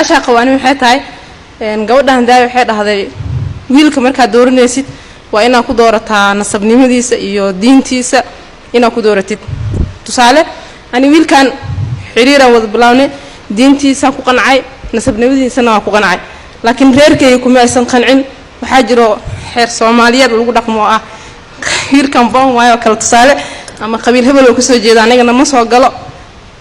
su-aasha qawaani waxay tahay gabadhan daay waxay dhahday wiilka marka dooranaysid waa inaad ku doorataa nasabnimadiisa iyo diintiisa inaad ku dooratid tusaale ani wiilkan xiriira wada bilawnay diintiisa ku qancay nasabnimadiisana waa ku qancay laakiin reerkay kuma aysan qancin waxa jiro xeer Soomaaliyeed lagu dhaqmo ah wiilkan baan waayo kala tusaale ama qabiil hebel oo ka soo jeeda anigana ma soo galo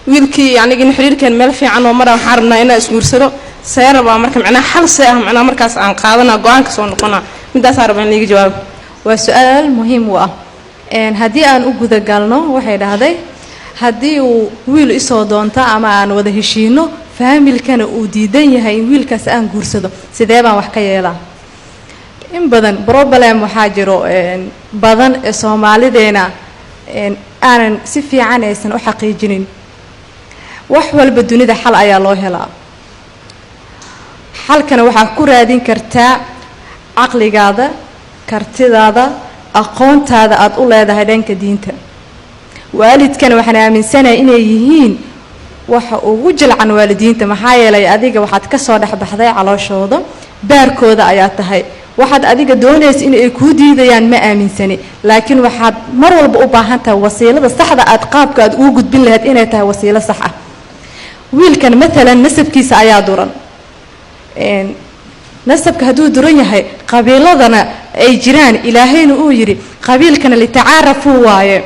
wiilkii anigina xiriirkeen meel fiican oo maraan xarna inaan isguursado sayarba marka macnaa xal saah macnaa markaas aan qaadana go'aan ka soo noqona midaas arbaan liiga jawaab waa su'aal muhiim ah hadii aan u guda galno waxay dhahday hadii uu wiil isoo doonto ama aan wada heshiino faamilkana uu diidan yahay in wiilkaas aan guursado sidee baan wax ka yeelaa in badan problem waxa jiro badan ee Soomaalideena aanan si fiican aysan u xaqiijinin wax walba dunida xal ayaa loo helaa xalkana waxa ku raadin kartaa aqligaada kartidaada aqoontaada aad u leedahay dhanka diinta waalidkana waxaan aaminsanahay inay yihiin waxa ugu jilcan waalidiinta maxaa yeelay adiga waxaad ka soo dhaxbaxday calooshooda baarkooda ayaa tahay waxaad adiga doonaysaa in ay ku diidayaan ma aaminsani laakiin waxaad mar walba u baahan tahay wasiilada saxda aad qaabka aad ugu gudbin lahayd inay tahay wasiilo sax ah wiilkan mesela nasabkiisa ayaa duran nasabka haduu duran yahay qabiiladana ay jiraan ilaahayna uu yiri qabiilkana li tacaarafu waaye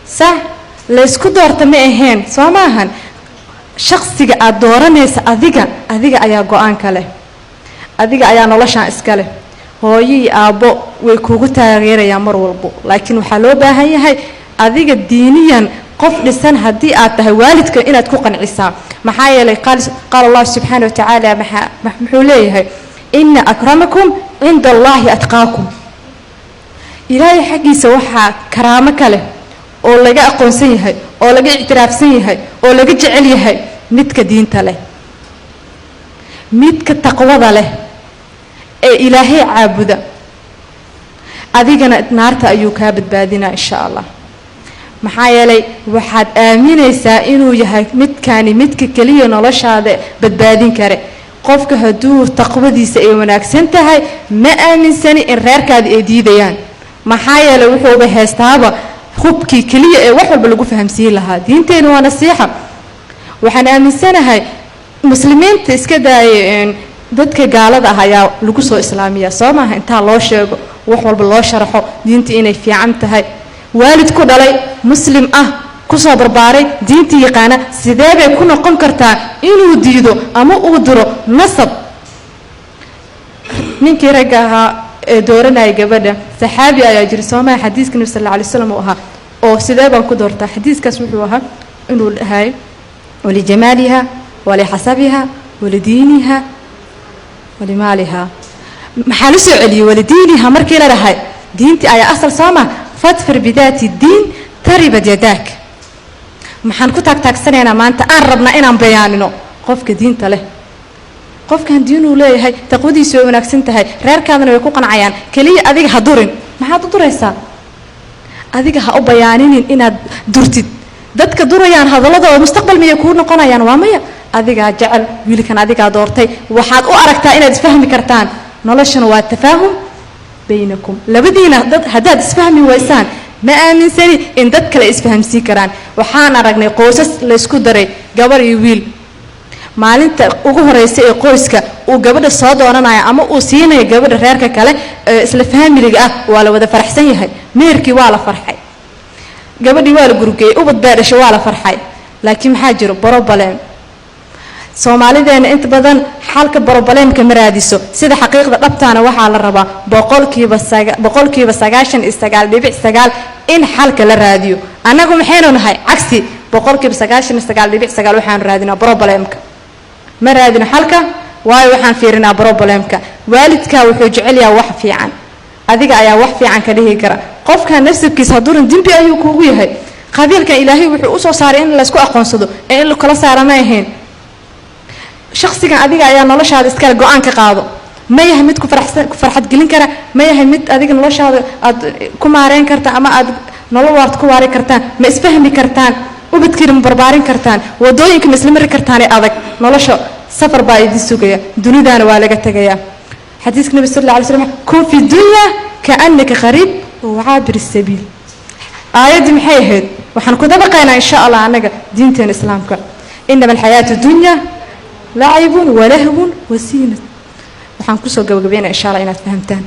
sax la isku doorta ma ahayn Soomahan shakhsiga aad dooranaysa adiga ayaa go'aan kale adiga ayaa nolosha iska leh hooyii aabo way kugu taageerayaan mar walba laakiin waxa loo baahan yahay adiga diiniyan qof dhisan hadii aad tahay waalidka inaad ku qancisaa maxaa yeelay qaal Allah subhanahu wa ta'ala muxuu leeyahay inna akramakum inda Allahi atqaakum ilaahay xaqiisa waxa karaamo kale oo laga aqoonsan yahay oo laga ictiraafsan yahay oo laga jecel yahay midka diinta leh midka taqwada leh ee ilaahay caabuda adigana naarta ayuu ka badbaadinaa insha Allah maxaa yeelay waxaad aaminaysaa inuu yahay midka kaliya noloshaada badbaadin kare qofka haduu taqwadiisa ay wanaagsan tahay ma aaminsani in reerkaada ay diidayaan maxaa yeelay wuxuu ba heestaaba xubkii kaliya ee wax walba lagu fahamsiin lahaa diinteena waa nasiixa waxaan aaminsanahay muslimiinta iska daayeen dadka gaalada ah ayaa lagu soo islaamiyaa Soomaha inta loo sheego wax walba loo sharaxo diinta inay fiican tahay waalid ku dhalay muslim ah ku soo barbaaray diinta yaqaana sidee bay ku noqon kartaa inuu diido ama uu diro nasab ninkii ragaha ee dooranay gabadha saxaabi ayaa jiri Soomaha xadiiska Nabi sallallahu alayhi wasallam oo ahaa oo sidee baan ku doortaa xadiiskaas wuxuu ahaa inuu dhahay wali jamaliha wali hasabiha wali diiniha wali maaliha maxaa la soo celiyay wali diiniha markii la dhahay diinti ayaa asal Soomaha fadfir bidaati diin taribad yadak maxaan ku taagtaagsanaynaa maanta aan rabnaa inaan bayaanino qofka diinta leh qofkan diinu leeyahay taqwadiisu way wanaagsan tahay reerkaadana way ku qancayaan kaliya adiga ha durin maxaad u duraysaa adiga ha u bayaaninin inaad durtid dadka durayaan hadalladooda mustaqbal miyay ku noqonayaan waa maya adiga jecel wiilkan adiga doortay waxaad u aragtaa inaad isfahmi kartaan noloshana waa tafaahum baynakum labadiina dad hadaad isfahmi waysaan ma aaminsani in dad kale isfahamsiin karaan waxaan aragnay qoysas la isku daray gabar iyo wiil maalinta ugu horeysa ee qoyska uu gabadha soo doonanayo ama uu siinayo gabadha reerka kale isla faamiliga ah waa la wada faraxsan yahay meerkii waa la farxay gabadhii waa la gurugay ubad beedasho waa la farxay laakiin maxaa jiro problem Soomaalideena inta badan xalka problemka maraadiso sida xaqiiqda dhabtaana waxa la rabaa boqolkiiba 99.9 in xalka la raadiyo anagu maxaynu nahay cagsi boqolkiiba 99.9 waxaan raadinaa problemka ma raadino xalka waayo waxaan fiirinaa problemka waalidka wuxuu jecel yahay wax fiican adiga ayaa wax fiican ka dhigi kara qofka nafsigiisa haduun dimbi ayuu kuugu yahay qabiilka ilaahay wuxuu u soo saaray in la isku aqoonsado ee in la kala saarama ahayn shakhsiga adiga ayaa noloshaada iska go'aan ka qaado ma yahay mid ku farxad gelin kara ma yahay mid adiga noloshaada aad ku maareen karta ama aad nolol waad ku waari kartaan ma isfahmi kartaan ubadkiina barbaarin kartaan wadooyinka isla mari kartaan ee adag nolosha safar baa idin sugaya dunidana waa laga tagayaa xadiiska nabi sallallahu alayhi wasallam kun fi dunya ka'annaka qarib wa 'abir as-sabil aayadii maxay ahayd waxaan ku dabaqaynaa insha Allah anaga diinteena islaamka inama al-hayatu dunya la'ibun wa lahwun wa zinat waxaan ku soo gabagabeynaa insha Allah inaad fahamtaan